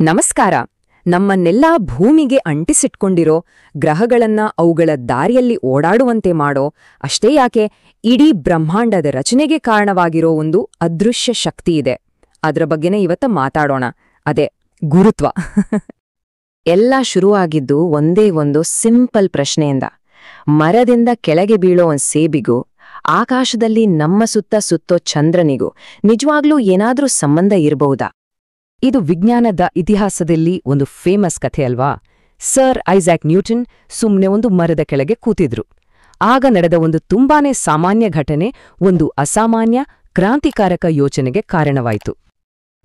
ನಮಸ್ಕಾರ. ನಮ್ಮನ್ನೆಲ್ಲಾ ಭೂಮಿಗೆ ಅಂಟಿಸಿಟ್ಕೊಂಡಿರೋ, ಗ್ರಹಗಳನ್ನ ಅವುಗಳ ದಾರಿಯಲ್ಲಿ ಓಡಾಡುವಂತೆ ಮಾಡೋ, ಅಷ್ಟೇ ಯಾಕೆ ಇಡೀ ಬ್ರಹ್ಮಾಂಡದ ರಚನೆಗೆ ಕಾರಣವಾಗಿರೋ ಒಂದು ಅದೃಶ್ಯ ಶಕ್ತಿಯಿದೆ. ಅದರ ಬಗ್ಗೆನೇ ಇವತ್ತು ಮಾತಾಡೋಣ. ಅದೇ ಗುರುತ್ವ. ಎಲ್ಲ ಶುರುವಾಗಿದ್ದು ಒಂದೇ ಒಂದು ಸಿಂಪಲ್ ಪ್ರಶ್ನೆಯಿಂದ. ಮರದಿಂದ ಕೆಳಗೆ ಬೀಳೋ ಒಂದ್ ಸೇಬಿಗೂ ಆಕಾಶದಲ್ಲಿ ನಮ್ಮ ಸುತ್ತ ಸುತ್ತೋ ಚಂದ್ರನಿಗೂ ನಿಜವಾಗ್ಲೂ ಏನಾದ್ರೂ ಸಂಬಂಧ ಇರಬಹುದಾ? ಇದು ವಿಜ್ಞಾನದ ಇತಿಹಾಸದಲ್ಲಿ ಒಂದು ಫೇಮಸ್ ಕಥೆ ಅಲ್ವಾ? ಸರ್ ಐಸಾಕ್ ನ್ಯೂಟನ್ ಸುಮ್ನೆ ಒಂದು ಮರದ ಕೆಳಗೆ ಕೂತಿದ್ರು. ಆಗ ನಡೆದ ಒಂದು ತುಂಬಾನೇ ಸಾಮಾನ್ಯ ಘಟನೆ ಒಂದು ಅಸಾಮಾನ್ಯ, ಕ್ರಾಂತಿಕಾರಕ ಯೋಚನೆಗೆ ಕಾರಣವಾಯಿತು.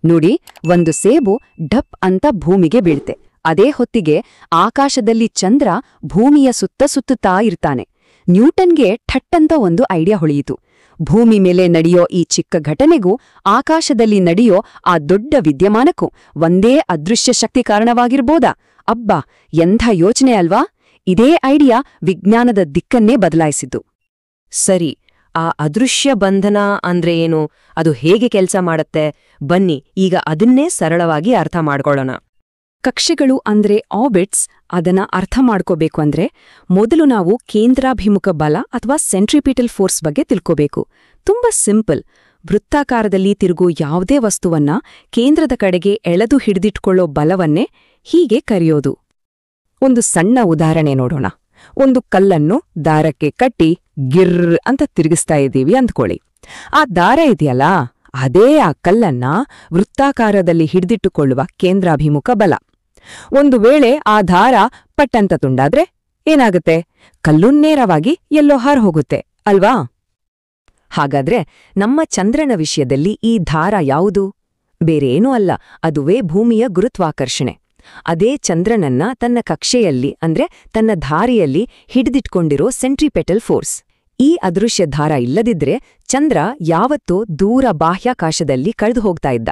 ನೋಡಿ, ಒಂದು ಸೇಬು ಢಪ್ ಅಂತ ಭೂಮಿಗೆ ಬೀಳ್ತೆ. ಅದೇ ಹೊತ್ತಿಗೆ ಆಕಾಶದಲ್ಲಿ ಚಂದ್ರ ಭೂಮಿಯ ಸುತ್ತ ಸುತ್ತುತ್ತಾ ಇರ್ತಾನೆ. ನ್ಯೂಟನ್ಗೆ ಠಟ್ಟಂತ ಒಂದು ಐಡಿಯಾ ಹೊಳೆಯಿತು. ಭೂಮಿ ಮೇಲೆ ನಡೆಯೋ ಈ ಚಿಕ್ಕ ಘಟನೆಗೂ ಆಕಾಶದಲ್ಲಿ ನಡೆಯೋ ಆ ದೊಡ್ಡ ವಿದ್ಯಮಾನಕ್ಕೂ ಒಂದೇ ಅದೃಶ್ಯ ಶಕ್ತಿ ಕಾರಣವಾಗಿರ್ಬೋದಾ? ಅಬ್ಬಾ, ಎಂಥ ಯೋಚನೆ ಅಲ್ವಾ? ಇದೇ ಐಡಿಯಾ ವಿಜ್ಞಾನದ ದಿಕ್ಕನ್ನೇ ಬದಲಾಯಿಸಿದ್ದು. ಸರಿ, ಆ ಅದೃಶ್ಯ ಬಂಧನ ಅಂದ್ರೆ ಏನು? ಅದು ಹೇಗೆ ಕೆಲಸ ಮಾಡತ್ತೆ? ಬನ್ನಿ ಈಗ ಅದನ್ನೇ ಸರಳವಾಗಿ ಅರ್ಥ ಮಾಡ್ಕೊಳ್ಳೋಣ. ಕಕ್ಷೆಗಳು ಅಂದ್ರೆ ಆರ್ಬಿಟ್ಸ್. ಅದನ್ನ ಅರ್ಥ ಮಾಡ್ಕೋಬೇಕು ಅಂದ್ರೆ ಮೊದಲು ನಾವು ಕೇಂದ್ರಾಭಿಮುಖ ಬಲ ಅಥವಾ ಸೆಂಟ್ರಿಪಿಟಲ್ ಫೋರ್ಸ್ ಬಗ್ಗೆ ತಿಳ್ಕೋಬೇಕು. ತುಂಬಾ ಸಿಂಪಲ್. ವೃತ್ತಾಕಾರದಲ್ಲಿ ತಿರುಗೋ ಯಾವುದೇ ವಸ್ತುವನ್ನ ಕೇಂದ್ರದ ಕಡೆಗೆ ಎಳೆದು ಹಿಡಿದಿಟ್ಕೊಳ್ಳೋ ಬಲವನ್ನೇ ಹೀಗೆ ಕರೆಯೋದು. ಒಂದು ಸಣ್ಣ ಉದಾಹರಣೆ ನೋಡೋಣ. ಒಂದು ಕಲ್ಲನ್ನು ದಾರಕ್ಕೆ ಕಟ್ಟಿ ಗಿರ್ರ್ ಅಂತ ತಿರುಗಿಸ್ತಾ ಇದ್ದೀವಿ ಅಂದ್ಕೊಳ್ಳಿ. ಆ ದಾರ ಇದೆಯಲ್ಲ, ಅದೇ ಆ ಕಲ್ಲನ್ನ ವೃತ್ತಾಕಾರದಲ್ಲಿ ಹಿಡಿದಿಟ್ಟುಕೊಳ್ಳುವ ಕೇಂದ್ರಾಭಿಮುಖ ಬಲ. ಒಂದು ವೇಳೆ ಆ ದಾರ ಪಟ್ಟಂತ ತುಂಡಾದ್ರೆ ಏನಾಗುತ್ತೆ? ಕಲ್ಲು ನೇರವಾಗಿ ಎಲ್ಲೋ ಹಾರ್ ಹೋಗುತ್ತೆ ಅಲ್ವಾ? ಹಾಗಾದ್ರೆ ನಮ್ಮ ಚಂದ್ರನ ವಿಷಯದಲ್ಲಿ ಈ ದಾರ ಯಾವುದು? ಬೇರೇನೂ ಅಲ್ಲ, ಅದುವೇ ಭೂಮಿಯ ಗುರುತ್ವಾಕರ್ಷಣೆ. ಅದೇ ಚಂದ್ರನನ್ನ ತನ್ನ ಕಕ್ಷೆಯಲ್ಲಿ ಅಂದ್ರೆ ತನ್ನ ದಾರಿಯಲ್ಲಿ ಹಿಡಿದಿಟ್ಕೊಂಡಿರೋ ಸೆಂಟ್ರಿಪೆಟಲ್ ಫೋರ್ಸ್. ಈ ಅದೃಶ್ಯ ದಾರ ಇಲ್ಲದಿದ್ರೆ ಚಂದ್ರ ಯಾವತ್ತೂ ದೂರ ಬಾಹ್ಯಾಕಾಶದಲ್ಲಿ ಕಳೆದು ಹೋಗ್ತಾ ಇದ್ದ.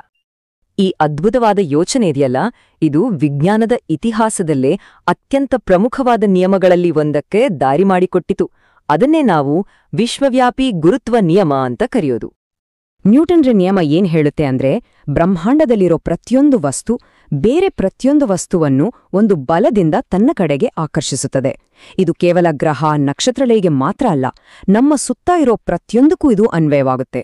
ಈ ಅದ್ಭುತವಾದ ಯೋಚನೆ ಇದೆಯಲ್ಲ, ಇದು ವಿಜ್ಞಾನದ ಇತಿಹಾಸದಲ್ಲೇ ಅತ್ಯಂತ ಪ್ರಮುಖವಾದ ನಿಯಮಗಳಲ್ಲಿ ಒಂದಕ್ಕೆ ದಾರಿ ಮಾಡಿಕೊಟ್ಟಿತು. ಅದನ್ನೇ ನಾವು ವಿಶ್ವವ್ಯಾಪಿ ಗುರುತ್ವ ನಿಯಮ ಅಂತ ಕರೆಯೋದು. ನ್ಯೂಟನ್ರ ನಿಯಮ ಏನ್ ಹೇಳುತ್ತೆ ಅಂದ್ರೆ, ಬ್ರಹ್ಮಾಂಡದಲ್ಲಿರೋ ಪ್ರತಿಯೊಂದು ವಸ್ತು ಬೇರೆ ಪ್ರತಿಯೊಂದು ವಸ್ತುವನ್ನು ಒಂದು ಬಲದಿಂದ ತನ್ನ ಕಡೆಗೆ ಆಕರ್ಷಿಸುತ್ತದೆ. ಇದು ಕೇವಲ ಗ್ರಹ, ನಕ್ಷತ್ರಗಳಿಗೆ ಮಾತ್ರ ಅಲ್ಲ, ನಮ್ಮ ಸುತ್ತ ಇರೋ ಪ್ರತಿಯೊಂದಕ್ಕೂ ಇದು ಅನ್ವಯವಾಗುತ್ತೆ.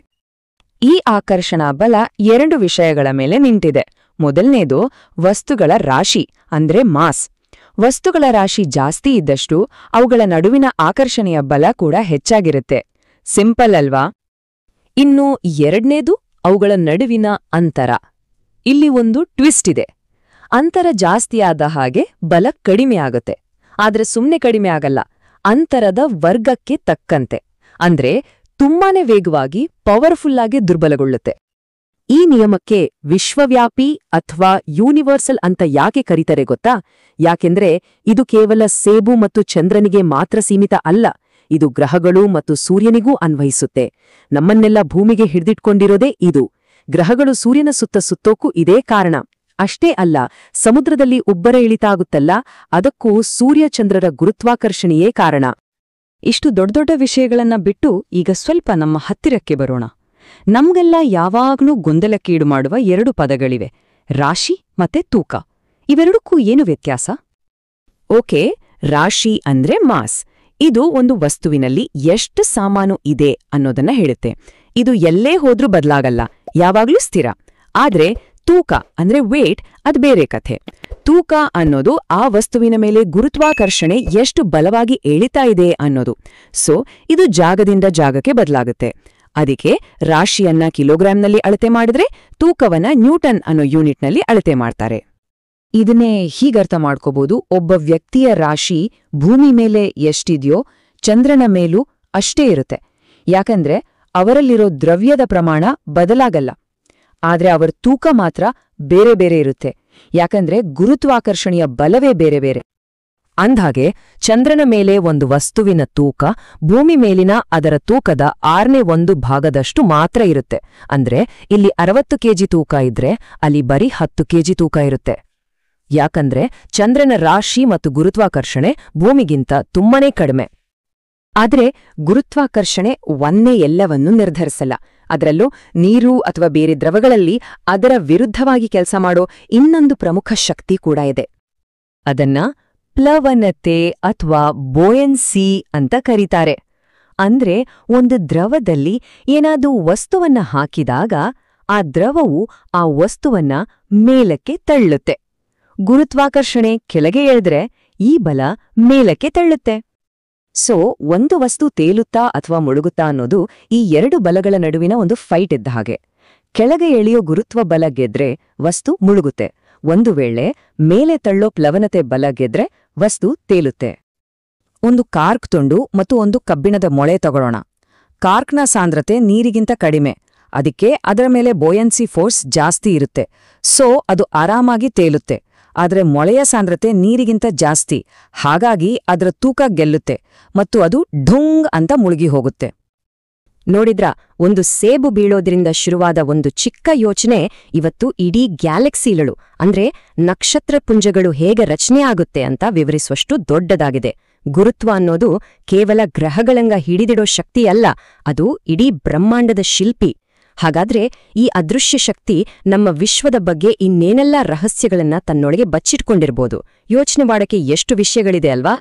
ಈ ಆಕರ್ಷಣಾ ಬಲ ಎರಡು ವಿಷಯಗಳ ಮೇಲೆ ನಿಂತಿದೆ. ಮೊದಲನೇದು ವಸ್ತುಗಳ ರಾಶಿ ಅಂದ್ರೆ ಮಾಸ್. ವಸ್ತುಗಳ ರಾಶಿ ಜಾಸ್ತಿ ಇದ್ದಷ್ಟು ಅವುಗಳ ನಡುವಿನ ಆಕರ್ಷಣೆಯ ಬಲ ಕೂಡ ಹೆಚ್ಚಾಗಿರುತ್ತೆ. ಸಿಂಪಲ್ ಅಲ್ವಾ? ಇನ್ನು ಎರಡನೇದು ಅವುಗಳ ನಡುವಿನ ಅಂತರ. ಇಲ್ಲಿ ಒಂದು ಟ್ವಿಸ್ಟ್ ಇದೆ. ಅಂತರ ಜಾಸ್ತಿಯಾದ ಹಾಗೆ ಬಲ ಕಡಿಮೆ ಆಗುತ್ತೆ. ಆದ್ರೆ ಸುಮ್ನೆ ಕಡಿಮೆ ಆಗಲ್ಲ, ಅಂತರದ ವರ್ಗಕ್ಕೆ ತಕ್ಕಂತೆ. ಅಂದ್ರೆ ತುಂಬಾನೇ ವೇಗವಾಗಿ, ಪವರ್ಫುಲ್ಲಾಗಿ ದುರ್ಬಲಗೊಳ್ಳುತ್ತೆ. ಈ ನಿಯಮಕ್ಕೆ ವಿಶ್ವವ್ಯಾಪಿ ಅಥವಾ ಯೂನಿವರ್ಸಲ್ ಅಂತ ಯಾಕೆ ಕರೀತಾರೆ ಗೊತ್ತಾ? ಯಾಕೆಂದ್ರೆ ಇದು ಕೇವಲ ಸೇಬು ಮತ್ತು ಚಂದ್ರನಿಗೆ ಮಾತ್ರ ಸೀಮಿತ ಅಲ್ಲ, ಇದು ಗ್ರಹಗಳು ಮತ್ತು ಸೂರ್ಯನಿಗೂ ಅನ್ವಯಿಸುತ್ತೆ. ನಮ್ಮನ್ನೆಲ್ಲ ಭೂಮಿಗೆ ಹಿಡಿದಿಟ್ಕೊಂಡಿರೋದೇ ಇದು. ಗ್ರಹಗಳು ಸೂರ್ಯನ ಸುತ್ತ ಸುತ್ತೋಕ್ಕೂ ಇದೇ ಕಾರಣ. ಅಷ್ಟೇ ಅಲ್ಲ, ಸಮುದ್ರದಲ್ಲಿ ಉಬ್ಬರ ಇಳಿತ ಆಗುತ್ತಲ್ಲ, ಅದಕ್ಕೂ ಸೂರ್ಯಚಂದ್ರರ ಗುರುತ್ವಾಕರ್ಷಣೆಯೇ ಕಾರಣ. ಇಷ್ಟು ದೊಡ್ಡ ದೊಡ್ಡ ವಿಷಯಗಳನ್ನ ಬಿಟ್ಟು ಈಗ ಸ್ವಲ್ಪ ನಮ್ಮ ಹತ್ತಿರಕ್ಕೆ ಬರೋಣ. ನಮ್ಗೆಲ್ಲ ಯಾವಾಗ್ಲೂ ಗೊಂದಲಕ್ಕೀಡು ಮಾಡುವ ಎರಡು ಪದಗಳಿವೆ, ರಾಶಿ ಮತ್ತೆ ತೂಕ. ಇವೆರಡಕ್ಕೂ ಏನು ವ್ಯತ್ಯಾಸ? ಓಕೆ, ರಾಶಿ ಅಂದ್ರೆ ಮಾಸ್. ಇದು ಒಂದು ವಸ್ತುವಿನಲ್ಲಿ ಎಷ್ಟು ಸಾಮಾನು ಇದೆ ಅನ್ನೋದನ್ನ ಹೇಳುತ್ತೆ. ಇದು ಎಲ್ಲೇ ಹೋದ್ರೂ ಬದಲಾಗಲ್ಲ, ಯಾವಾಗ್ಲೂ ಸ್ಥಿರ. ಆದ್ರೆ ತೂಕ ಅಂದ್ರೆ ವೇಟ್, ಅದ್ ಬೇರೆ ಕಥೆ. ತೂಕ ಅನ್ನೋದು ಆ ವಸ್ತುವಿನ ಮೇಲೆ ಗುರುತ್ವಾಕರ್ಷಣೆ ಎಷ್ಟು ಬಲವಾಗಿ ಎಳಿತಾ ಇದೆ ಅನ್ನೋದು. ಸೊ ಇದು ಜಾಗದಿಂದ ಜಾಗಕ್ಕೆ ಬದಲಾಗುತ್ತೆ. ಅದಕ್ಕೆ ರಾಶಿಯನ್ನ ಕಿಲೋಗ್ರಾಂನಲ್ಲಿ ಅಳತೆ ಮಾಡಿದ್ರೆ ತೂಕವನ್ನ ನ್ಯೂಟನ್ ಅನ್ನೋ ಯೂನಿಟ್ನಲ್ಲಿ ಅಳತೆ ಮಾಡ್ತಾರೆ. ಇದನ್ನೇ ಹೀಗರ್ಥ ಮಾಡ್ಕೋಬಹುದು, ಒಬ್ಬ ವ್ಯಕ್ತಿಯ ರಾಶಿ ಭೂಮಿ ಮೇಲೆ ಎಷ್ಟಿದೆಯೋ ಚಂದ್ರನ ಮೇಲೂ ಅಷ್ಟೇ ಇರುತ್ತೆ. ಯಾಕಂದ್ರೆ ಅವರಲ್ಲಿರೋ ದ್ರವ್ಯದ ಪ್ರಮಾಣ ಬದಲಾಗಲ್ಲ, ಆದ್ರೆ ಅವರ ತೂಕ ಮಾತ್ರ ಬೇರೆ ಬೇರೆ ಇರುತ್ತೆ. ಯಾಕಂದ್ರೆ ಗುರುತ್ವಾಕರ್ಷಣೆಯ ಬಲವೇ ಬೇರೆ ಬೇರೆ. ಅಂದ್ಹಾಗೆ ಚಂದ್ರನ ಮೇಲೆ ಒಂದು ವಸ್ತುವಿನ ತೂಕ ಭೂಮಿ ಮೇಲಿನ ಅದರ ತೂಕದ 1/6 ಭಾಗದಷ್ಟು ಮಾತ್ರ ಇರುತ್ತೆ. ಅಂದ್ರೆ ಇಲ್ಲಿ 60 ಕೆಜಿ ತೂಕ ಇದ್ರೆ ಅಲ್ಲಿ ಬರೀ 10 ಕೆಜಿ ತೂಕ ಇರುತ್ತೆ. ಯಾಕಂದ್ರೆ ಚಂದ್ರನ ರಾಶಿ ಮತ್ತು ಗುರುತ್ವಾಕರ್ಷಣೆ ಭೂಮಿಗಿಂತ ತುಂಬಾನೇ ಕಡಿಮೆ. ಆದ್ರೆ ಗುರುತ್ವಾಕರ್ಷಣೆ ಒಂದೇ ಎಲ್ಲವನ್ನೂ ನಿರ್ಧರಿಸಲ್ಲ. ಅದರಲ್ಲೂ ನೀರು ಅಥವಾ ಬೇರೆ ದ್ರವಗಳಲ್ಲಿ ಅದರ ವಿರುದ್ಧವಾಗಿ ಕೆಲಸ ಮಾಡೋ ಇನ್ನೊಂದು ಪ್ರಮುಖ ಶಕ್ತಿ ಕೂಡ ಇದೆ. ಅದನ್ನ ಪ್ಲವನತೆ ಅಥವಾ ಬೋಯನ್ಸಿ ಅಂತ ಕರೀತಾರೆ. ಅಂದ್ರೆ ಒಂದು ದ್ರವದಲ್ಲಿ ಏನಾದ್ರೂ ವಸ್ತುವನ್ನ ಹಾಕಿದಾಗ ಆ ದ್ರವವು ಆ ವಸ್ತುವನ್ನ ಮೇಲಕ್ಕೆ ತಳ್ಳುತ್ತೆ. ಗುರುತ್ವಾಕರ್ಷಣೆ ಕೆಳಗೆ ಎಳೆದ್ರೆ ಈ ಬಲ ಮೇಲಕ್ಕೆ ತಳ್ಳುತ್ತೆ. ಸೊ ಒಂದು ವಸ್ತು ತೇಲುತ್ತಾ ಅಥವಾ ಮುಳುಗುತ್ತಾ ಅನ್ನೋದು ಈ ಎರಡು ಬಲಗಳ ನಡುವಿನ ಒಂದು ಫೈಟ್ ಇದ್ದ ಹಾಗೆ. ಕೆಳಗೆ ಎಳೆಯೋ ಗುರುತ್ವ ಬಲ ಗೆದ್ರೆ ವಸ್ತು ಮುಳುಗುತ್ತೆ. ಒಂದು ವೇಳೆ ಮೇಲೆ ತಳ್ಳೋ ಪ್ಲವನತೆ ಬಲ ಗೆದ್ರೆ ವಸ್ತು ತೇಲುತ್ತೆ. ಒಂದು ಕಾರ್ಕ್ ತುಂಡು ಮತ್ತು ಒಂದು ಕಬ್ಬಿಣದ ಮೊಳೆ ತಗೊಳ್ಳೋಣ. ಕಾರ್ಕ್ನ ಸಾಂದ್ರತೆ ನೀರಿಗಿಂತ ಕಡಿಮೆ, ಅದಕ್ಕೆ ಅದರ ಮೇಲೆ ಬೋಯನ್ಸಿ ಫೋರ್ಸ್ ಜಾಸ್ತಿ ಇರುತ್ತೆ. ಸೊ ಅದು ಆರಾಮಾಗಿ ತೇಲುತ್ತೆ. ಆದರೆ ಮೊಳೆಯ ಸಾಂದ್ರತೆ ನೀರಿಗಿಂತ ಜಾಸ್ತಿ, ಹಾಗಾಗಿ ಅದರ ತೂಕ ಗೆಲ್ಲುತ್ತೆ ಮತ್ತು ಅದು ಢುಂಗ್ ಅಂತ ಮುಳುಗಿ ಹೋಗುತ್ತೆ. ನೋಡಿದ್ರಾ, ಒಂದು ಸೇಬು ಬೀಳೋದ್ರಿಂದ ಶುರುವಾದ ಒಂದು ಚಿಕ್ಕ ಯೋಚನೆ ಇವತ್ತು ಇಡೀ ಗ್ಯಾಲಕ್ಸಿಗಳು ಅಂದ್ರೆ ನಕ್ಷತ್ರಪುಂಜಗಳು ಹೇಗೆ ರಚನೆ ಆಗುತ್ತೆ ಅಂತ ವಿವರಿಸುವಷ್ಟು ದೊಡ್ಡದಾಗಿದೆ. ಗುರುತ್ವ ಅನ್ನೋದು ಕೇವಲ ಗ್ರಹಗಳಂಗ ಹಿಡಿದಿಡೋ ಶಕ್ತಿಯಲ್ಲ, ಅದು ಇಡೀ ಬ್ರಹ್ಮಾಂಡದ ಶಿಲ್ಪಿ. ಹಾಗಾದ್ರೆ ಈ ಅದೃಶ್ಯ ಶಕ್ತಿ ನಮ್ಮ ವಿಶ್ವದ ಬಗ್ಗೆ ಇನ್ನೇನೆಲ್ಲ ರಹಸ್ಯಗಳನ್ನ ತನ್ನೊಳಗೆ ಬಚ್ಚಿಟ್ಕೊಂಡಿರ್ಬೋದು? ಯೋಚನೆ ಮಾಡಕ್ಕೆ ಎಷ್ಟು ವಿಷಯಗಳಿದೆ ಅಲ್ವಾ?